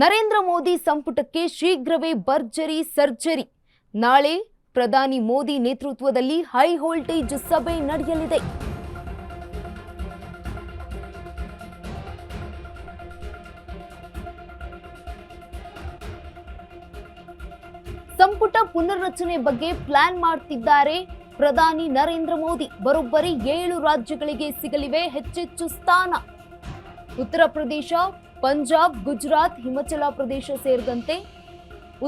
ನರೇಂದ್ರ ಮೋದಿ ಸಂಪುಟಕ್ಕೆ ಶೀಘ್ರವೇ ಭರ್ಜರಿ ಸರ್ಜರಿ. ನಾಳೆ ಪ್ರಧಾನಿ ಮೋದಿ ನೇತೃತ್ವದಲ್ಲಿ ಹೈ ವೋಲ್ಟೇಜ್ ಸಭೆ ನಡೆಯಲಿದೆ. ಸಂಪುಟ ಪುನರ್ರಚನೆ ಬಗ್ಗೆ ಪ್ಲಾನ್ ಮಾಡ್ತಿದ್ದಾರೆ ಪ್ರಧಾನಿ ನರೇಂದ್ರ ಮೋದಿ. ಬರೋಬ್ಬರಿ 7 ರಾಜ್ಯಗಳಿಗೆ ಸಿಗಲಿವೆ ಹೆಚ್ಚೆಚ್ಚು ಸ್ಥಾನ. ಉತ್ತರ ಪ್ರದೇಶ, ಪಂಜಾಬ್, ಗುಜರಾತ್, ಹಿಮಾಚಲ ಪ್ರದೇಶ ಸೇರಿದಂತೆ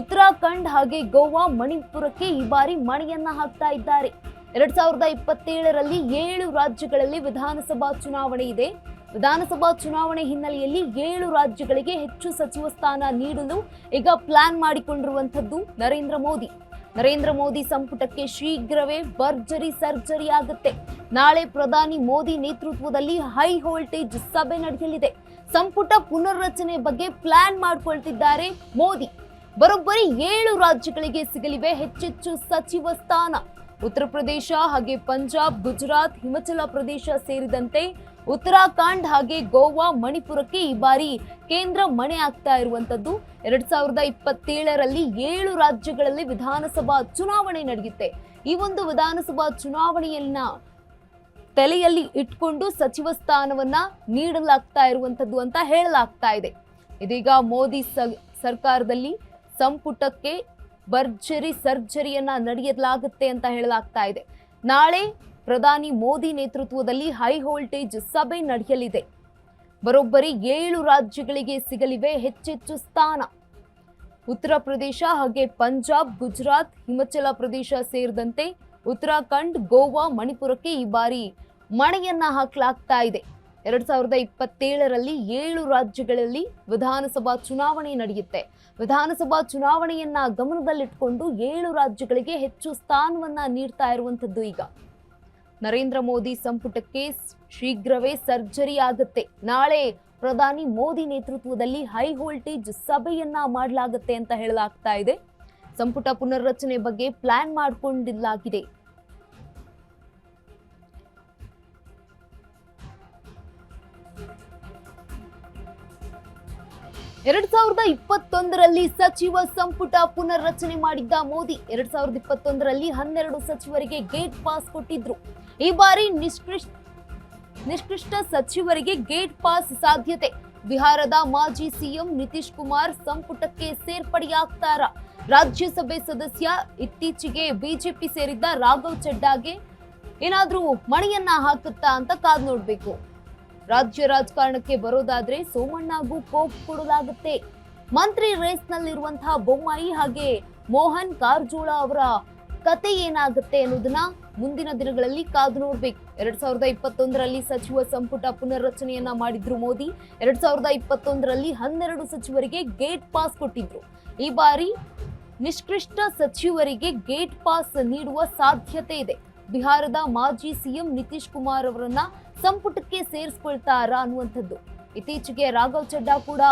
ಉತ್ತರಾಖಂಡ್ ಹಾಗೆ ಗೋವಾ, ಮಣಿಪುರಕ್ಕೆ ಈ ಬಾರಿ ಮಣೆಯನ್ನ ಹಾಕ್ತಾ ಇದ್ದಾರೆ. 2027ರಲ್ಲಿ 7 ರಾಜ್ಯಗಳಲ್ಲಿ ವಿಧಾನಸಭಾ ಚುನಾವಣೆ ಇದೆ. ವಿಧಾನಸಭಾ ಚುನಾವಣೆ ಹಿನ್ನೆಲೆಯಲ್ಲಿ 7 ರಾಜ್ಯಗಳಿಗೆ ಹೆಚ್ಚು ಸಚಿವ ಸ್ಥಾನ ನೀಡಲು ಈಗ ಪ್ಲಾನ್ ಮಾಡಿಕೊಂಡಿರುವಂತದ್ದು ನರೇಂದ್ರ ಮೋದಿ ಸಂಪುಟಕ್ಕೆ ಶೀಘ್ರವೇ ಭರ್ಜರಿ ಸರ್ಜರಿ ಆಗುತ್ತೆ. ನಾಳೆ ಪ್ರಧಾನಿ ಮೋದಿ ನೇತೃತ್ವದಲ್ಲಿ ಹೈ ವೋಲ್ಟೇಜ್ ಸಭೆ ನಡೆಯಲಿದೆ. ಸಂಪುಟ ಪುನರ್ರಚನೆ ಬಗ್ಗೆ ಪ್ಲಾನ್ ಮಾಡಿಕೊಳ್ತಿದ್ದಾರೆ ಮೋದಿ. ಬರೋಬ್ಬರಿ 7 ರಾಜ್ಯಗಳಿಗೆ ಸಿಗಲಿವೆ ಹೆಚ್ಚೆಚ್ಚು ಸಚಿವ ಸ್ಥಾನ. ಉತ್ತರ ಪ್ರದೇಶ ಹಾಗೆ ಪಂಜಾಬ್, ಗುಜರಾತ್, ಹಿಮಾಚಲ ಪ್ರದೇಶ ಸೇರಿದಂತೆ ಉತ್ತರಾಖಂಡ್ ಹಾಗೆ ಗೋವಾ, ಮಣಿಪುರಕ್ಕೆ ಈ ಬಾರಿ ಕೇಂದ್ರ ಮಣೆ ಆಗ್ತಾ ಇರುವಂತದ್ದು. 2027ರಲ್ಲಿ 7 ರಾಜ್ಯಗಳಲ್ಲಿ ವಿಧಾನಸಭಾ ಚುನಾವಣೆ ನಡೆಯುತ್ತೆ. ಈ ಒಂದು ವಿಧಾನಸಭಾ ಚುನಾವಣೆಯನ್ನ ತಲೆಯಲ್ಲಿ ಇಟ್ಕೊಂಡು ಸಚಿವ ಸ್ಥಾನವನ್ನ ನೀಡಲಾಗ್ತಾ ಇರುವಂತದ್ದು ಅಂತ ಹೇಳಲಾಗ್ತಾ ಇದೆ. ಇದೀಗ ಮೋದಿ ಸರ್ಕಾರದಲ್ಲಿ ಸಂಪುಟಕ್ಕೆ ಭರ್ಜರಿ ಸರ್ಜರಿಯನ್ನ ನಡೆಯಲಾಗುತ್ತೆ ಅಂತ ಹೇಳಲಾಗ್ತಾ ಇದೆ. ನಾಳೆ ಪ್ರಧಾನಿ ಮೋದಿ ನೇತೃತ್ವದಲ್ಲಿ ಹೈ ವೋಲ್ಟೇಜ್ ಸಭೆ ನಡೆಯಲಿದೆ. ಬರೋಬ್ಬರಿ 7 ರಾಜ್ಯಗಳಿಗೆ ಸಿಗಲಿವೆ ಹೆಚ್ಚೆಚ್ಚು ಸ್ಥಾನ. ಉತ್ತರ ಪ್ರದೇಶ ಹಾಗೆ ಪಂಜಾಬ್, ಗುಜರಾತ್, ಹಿಮಾಚಲ ಪ್ರದೇಶ ಸೇರಿದಂತೆ ಉತ್ತರಾಖಂಡ್, ಗೋವಾ, ಮಣಿಪುರಕ್ಕೆ ಈ ಬಾರಿ ಮಣೆಯನ್ನ ಹಾಕಲಾಗ್ತಾ ಇದೆ. 2027ರಲ್ಲಿ 7 ರಾಜ್ಯಗಳಲ್ಲಿ ವಿಧಾನಸಭಾ ಚುನಾವಣೆ ನಡೆಯುತ್ತೆ. ವಿಧಾನಸಭಾ ಚುನಾವಣೆಯನ್ನ ಗಮನದಲ್ಲಿಟ್ಕೊಂಡು 7 ರಾಜ್ಯಗಳಿಗೆ ಹೆಚ್ಚು ಸ್ಥಾನವನ್ನ ನೀಡ್ತಾ ಇರುವಂತದ್ದು. ಈಗ ನರೇಂದ್ರ ಮೋದಿ ಸಂಪುಟಕ್ಕೆ ಶೀಘ್ರವೇ ಸರ್ಜರಿ ಆಗುತ್ತೆ. ನಾಳೆ ಪ್ರಧಾನಿ ಮೋದಿ ನೇತೃತ್ವದಲ್ಲಿ ಹೈ ವೋಲ್ಟೇಜ್ ಸಭೆಯನ್ನ ಮಾಡಲಾಗುತ್ತೆ ಅಂತ ಹೇಳಲಾಗ್ತಾ ಇದೆ. ಸಂಪುಟ ಪುನರ್ರಚನೆ ಬಗ್ಗೆ ಪ್ಲಾನ್ ಮಾಡಿಕೊಂಡಿದ್ದಾಗಿದೆ. ಎರಡ್ 2021ರಲ್ಲಿ ಸಚಿವ ಸಂಪುಟ ಪುನರ್ರಚನೆ ಮಾಡಿದ್ದ ಮೋದಿ 2021ರಲ್ಲಿ 12 ಸಚಿವರಿಗೆ ಗೇಟ್ ಪಾಸ್ ಕೊಟ್ಟಿದ್ರು. ಈ ಬಾರಿ ನಿಷ್ಕೃಷ್ಟ ಸಚಿವರಿಗೆ ಗೇಟ್ ಪಾಸ್ ಸಾಧ್ಯತೆ. ಬಿಹಾರದ ಮಾಜಿ ಸಿಎಂ ನಿತೀಶ್ ಕುಮಾರ್ ಸಂಪುಟಕ್ಕೆ ಸೇರ್ಪಡೆಯಾಗ್ತಾರ? ರಾಜ್ಯಸಭೆ ಸದಸ್ಯ ಇತ್ತೀಚೆಗೆ ಬಿಜೆಪಿ ಸೇರಿದ್ದ ರಾಘವ್ ಚಡ್ಡಾಗೆ ಏನಾದ್ರೂ ಮಣೆಯನ್ನ ಹಾಕುತ್ತಾ ಅಂತ ಕಾದ್ ನೋಡ್ಬೇಕು. ರಾಜ್ಯ ರಾಜಕಾರಣಕ್ಕೆ ಬರೋದಾದ್ರೆ ಸೋಮಣ್ಣಗೂ ಕೋಪ್ ಕೊಡಲಾಗುತ್ತೆ. ಮಂತ್ರಿ ರೇಸ್ನಲ್ಲಿರುವಂತಹ ಬೊಮ್ಮಾಯಿ ಹಾಗೆ ಮೋಹನ್ ಕಾರಜೋಳ ಅವರ ಕತೆ ಏನಾಗುತ್ತೆ ಅನ್ನೋದನ್ನ ಮುಂದಿನ ದಿನಗಳಲ್ಲಿ ಕಾದು ನೋಡ್ಬೇಕು. 2021ರಲ್ಲಿ ಸಚಿವ ಸಂಪುಟ ಪುನರ್ರಚನೆಯನ್ನ ಮಾಡಿದ್ರು ಮೋದಿ. 2021ರಲ್ಲಿ 12 ಸಚಿವರಿಗೆ ಗೇಟ್ ಪಾಸ್ ಕೊಟ್ಟಿದ್ರು. ಈ ಬಾರಿ ನಿಷ್ಕೃಷ್ಟ ಸಚಿವರಿಗೆ ಗೇಟ್ ಪಾಸ್ ನೀಡುವ ಸಾಧ್ಯತೆ ಇದೆ. ಬಿಹಾರದ ಮಾಜಿ ಸಿಎಂ ನಿತೀಶ್ ಕುಮಾರ್ ಅವರನ್ನ ಸಂಪುಟಕ್ಕೆ ಸೇರಿಸಿಕೊಳ್ತಾರಾ ಅನ್ನುವಂಥದ್ದು. ಇತ್ತೀಚೆಗೆ ರಾಘವ್ ಚಡ್ಡಾ ಕೂಡ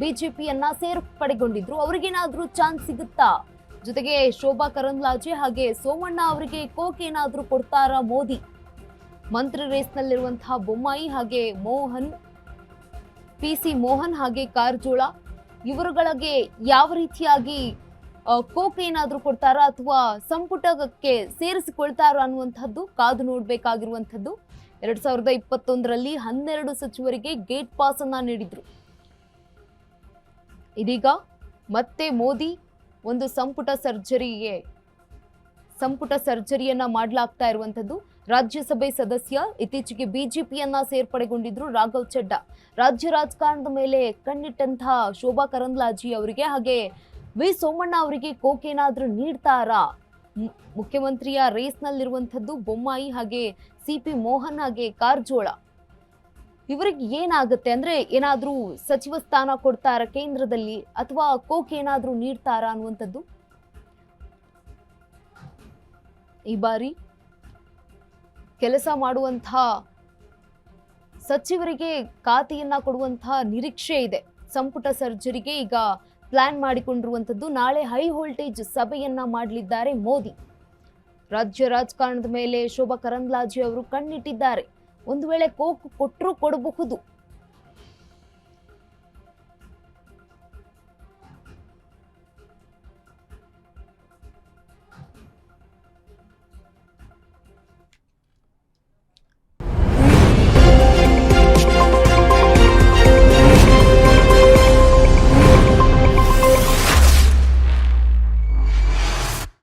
ಬಿಜೆಪಿಯನ್ನ ಸೇರ್ಪಡೆಗೊಂಡಿದ್ರು. ಅವ್ರಿಗೇನಾದ್ರೂ ಚಾನ್ಸ್ ಸಿಗುತ್ತಾ? ಜೊತೆಗೆ ಶೋಭಾ ಕರಂದ್ಲಾಜೆ ಹಾಗೆ ಸೋಮಣ್ಣ ಅವರಿಗೆ ಕೋಕ್ ಏನಾದ್ರೂ ಕೊಡ್ತಾರಾ ಮೋದಿ? ಮಂತ್ರಿ ರೇಸ್ನಲ್ಲಿರುವಂತಹ ಬೊಮ್ಮಾಯಿ ಹಾಗೆ ಪಿಸಿ ಮೋಹನ್ ಹಾಗೆ ಕಾರಜೋಳ ಇವರುಗಳಿಗೆ ಯಾವ ರೀತಿಯಾಗಿ ಕೋಕ್ ಏನಾದ್ರೂ ಕೊಡ್ತಾರಾ ಅಥವಾ ಸಂಪುಟಕ್ಕೆ ಸೇರಿಸಿಕೊಳ್ತಾರಾ ಅನ್ನುವಂಥದ್ದು ಕಾದು ನೋಡ್ಬೇಕಾಗಿರುವಂಥದ್ದು. 2021ರಲ್ಲಿ 12 ಸಚಿವರಿಗೆ ಗೇಟ್ ಪಾಸ್ ಅನ್ನ ನೀಡಿದ್ರು. ಇದೀಗ ಮತ್ತೆ ಮೋದಿ ಒಂದು ಸಂಪುಟ ಸರ್ಜರಿಯನ್ನ ಮಾಡಲಾಗ್ತಾ ಇರುವಂತದ್ದು. ರಾಜ್ಯಸಭೆ ಸದಸ್ಯ ಇತ್ತೀಚೆಗೆ ಬಿಜೆಪಿಯನ್ನ ಸೇರ್ಪಡೆಗೊಂಡಿದ್ರು ರಾಘವ್ ಚಡ್ಡಾ. ರಾಜ್ಯ ರಾಜಕಾರಣದ ಮೇಲೆ ಕಣ್ಣಿಟ್ಟಂತಹ ಶೋಭಾ ಕರಂದ್ಲಾಜೆ ಅವರಿಗೆ ಹಾಗೆ ವಿ ಸೋಮಣ್ಣ ಅವರಿಗೆ ಕೋಕ್ ಏನಾದ್ರೂ ನೀಡ್ತಾರಾ? ಮುಖ್ಯಮಂತ್ರಿಯ ರೇಸ್ನಲ್ಲಿರುವಂಥದ್ದು ಬೊಮ್ಮಾಯಿ ಹಾಗೆ ಸಿಪಿ ಮೋಹನ್ ಹಾಗೆ ಕಾರಜೋಳ ಇವರಿಗೆ ಏನಾಗುತ್ತೆ ಅಂದ್ರೆ ಏನಾದ್ರೂ ಸಚಿವ ಸ್ಥಾನ ಕೊಡ್ತಾರ ಕೇಂದ್ರದಲ್ಲಿ ಅಥವಾ ಕೋಕ್ ಏನಾದ್ರೂ ನೀಡ್ತಾರಾ ಅನ್ನುವಂಥದ್ದು. ಈ ಬಾರಿ ಕೆಲಸ ಮಾಡುವಂತಹ ಸಚಿವರಿಗೆ ಖಾತೆಯನ್ನ ಕೊಡುವಂತಹ ನಿರೀಕ್ಷೆ ಇದೆ. ಸಂಪುಟ ಸರ್ಜರಿಗೆ ಈಗ ಪ್ಲಾನ್ ಮಾಡಿಕೊಂಡಿರುವಂತದ್ದು. ನಾಳೆ ಹೈ ವೋಲ್ಟೇಜ್ ಸಭೆಯನ್ನ ಮಾಡಲಿದ್ದಾರೆ ಮೋದಿ. ರಾಜ್ಯ ರಾಜಕಾರಣದ ಮೇಲೆ ಶೋಭಾ ಕರಂದ್ಲಾಜೆ ಅವರು ಕಣ್ಣಿಟ್ಟಿದ್ದಾರೆ. ಒಂದು ವೇಳೆ ಕೋಕ್ ಕೊಟ್ಟರೂ ಕೊಡಬಹುದು.